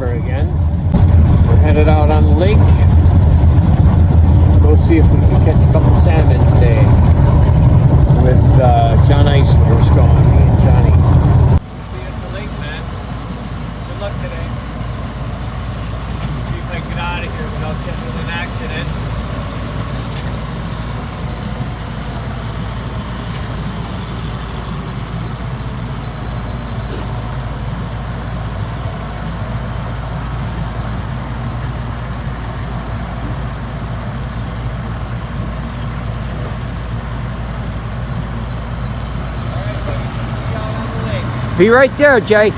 river again. We're headed out on the lake. Go see if we can catch a couple salmon today with John Eisler's going, me and Johnny. See you at the lake, man. Good luck today. See if I can get out of here without getting in an accident. Be right there, Jay.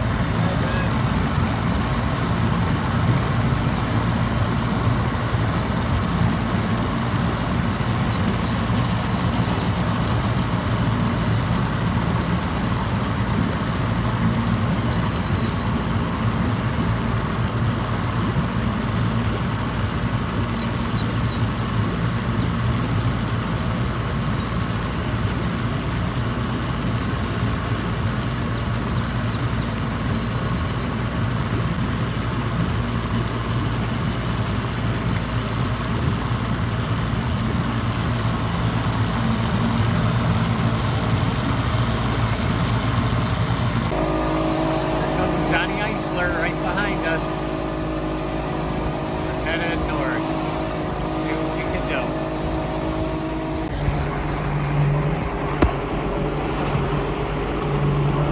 Right behind us. We're headed north. See what we can do.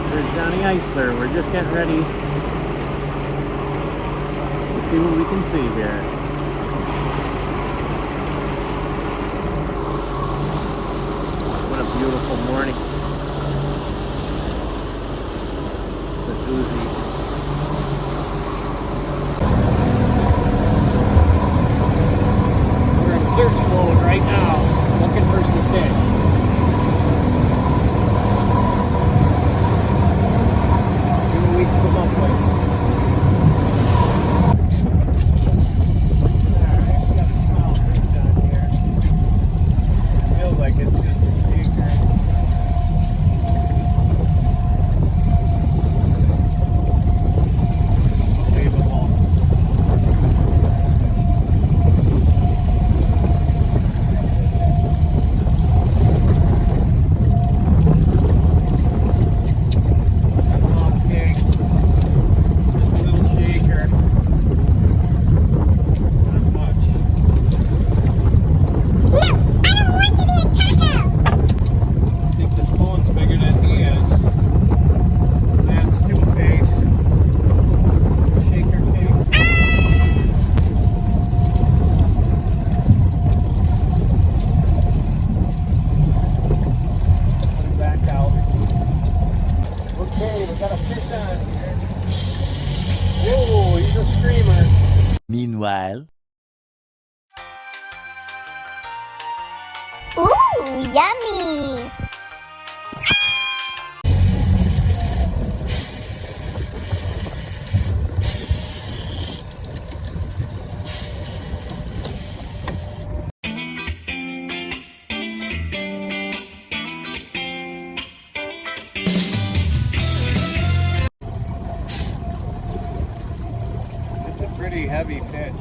There's Johnny Eisler. We're just getting ready to see what we can see here. What a beautiful morning. The Uzi. Search mode right now, looking for some fish. See what we can come up with. Alright, got a small fish down here. It feels like it's just a shaker. Unbelievable. Whoa, he's a screamer. Meanwhile. Ooh, yummy! It's a pretty heavy fish.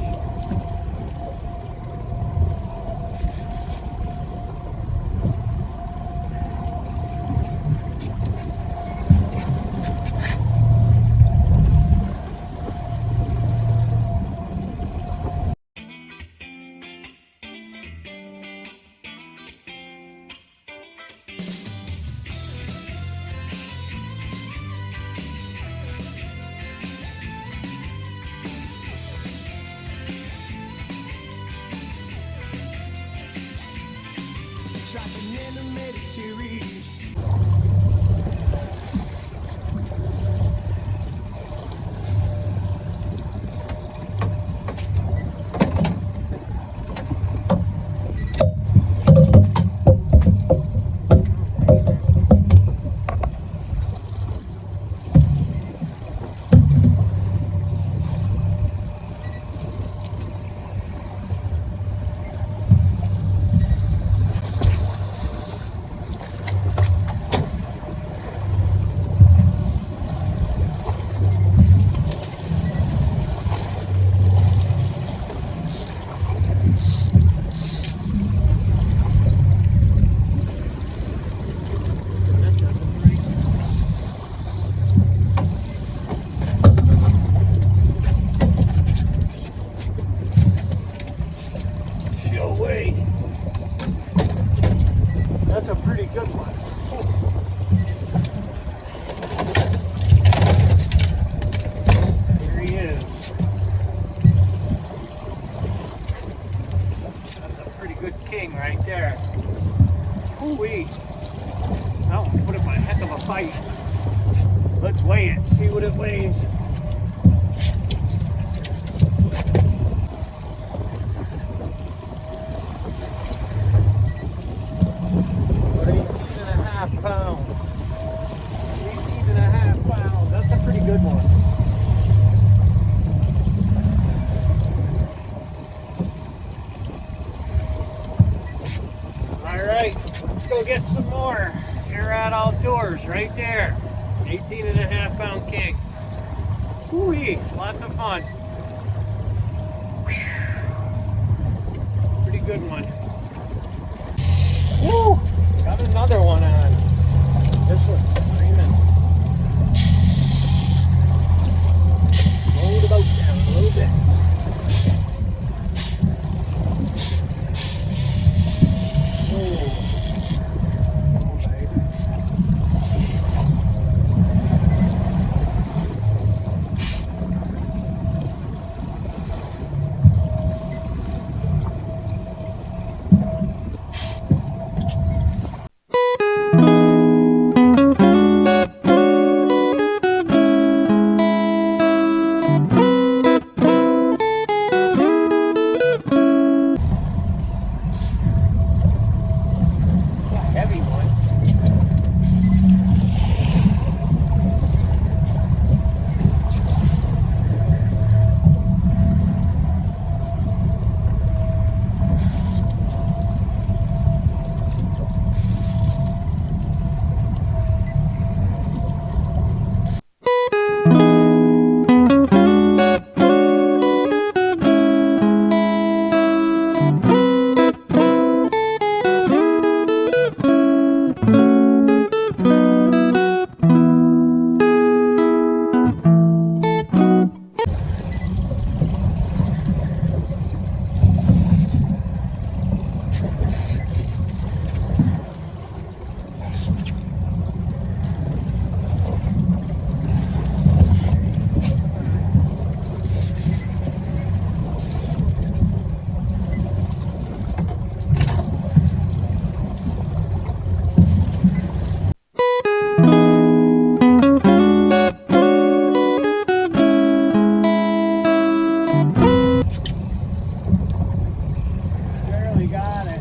bite. Let's weigh it, see what it weighs. About 18.5 pounds. 18.5 pounds. That's a pretty good one. All right, let's go get some more. You're at Outdoors right there. 18.5 pound king. Whoo-wee, lots of fun. Pretty good one. Woo! Got another one on. This one's screaming. Roll the boat down a little bit. Heavy one. Barely got it.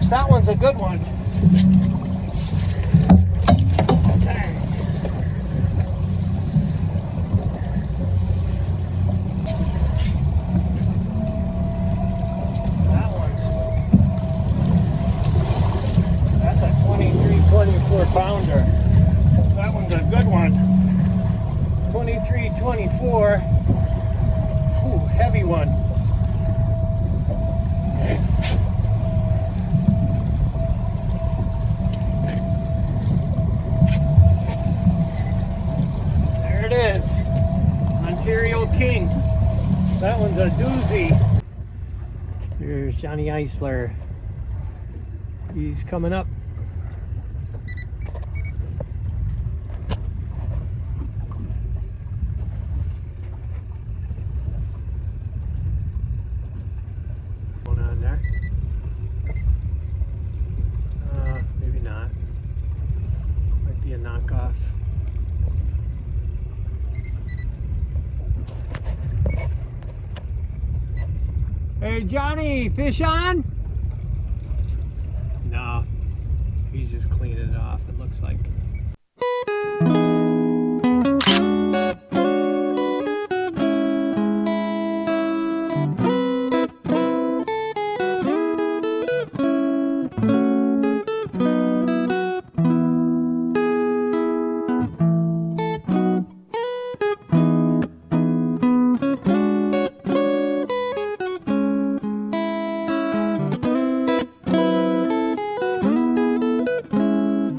That one's a good one. Okay. That one's, that's a 23, 24 pounder. That one's a good one. 23, 24. Whew, heavy one. It is Ontario King. That one's a doozy. Here's Johnny Eisler. He's coming up. Going on there? Maybe not. Might be a knockoff. Hey Hey, Johnny, fish on? No, he's just cleaning it off, it looks like.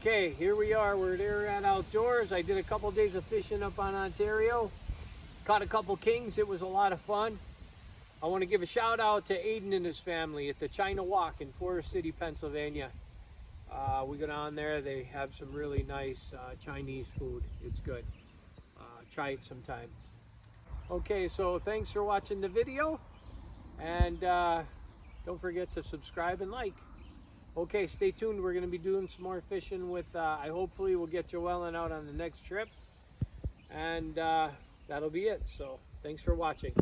Okay, here we are. We're at Outdoors. I did a couple days of fishing up on Ontario. Caught a couple kings. It was a lot of fun. I want to give a shout out to Aiden and his family at the China Walk in Forest City, Pennsylvania. We go down there. They have some really nice Chinese food. It's good. Try it sometime. Okay, so thanks for watching the video. And don't forget to subscribe and like. Okay, stay tuned. We're going to be doing some more fishing with, hopefully we'll get Joellen out on the next trip. And that'll be it. So thanks for watching.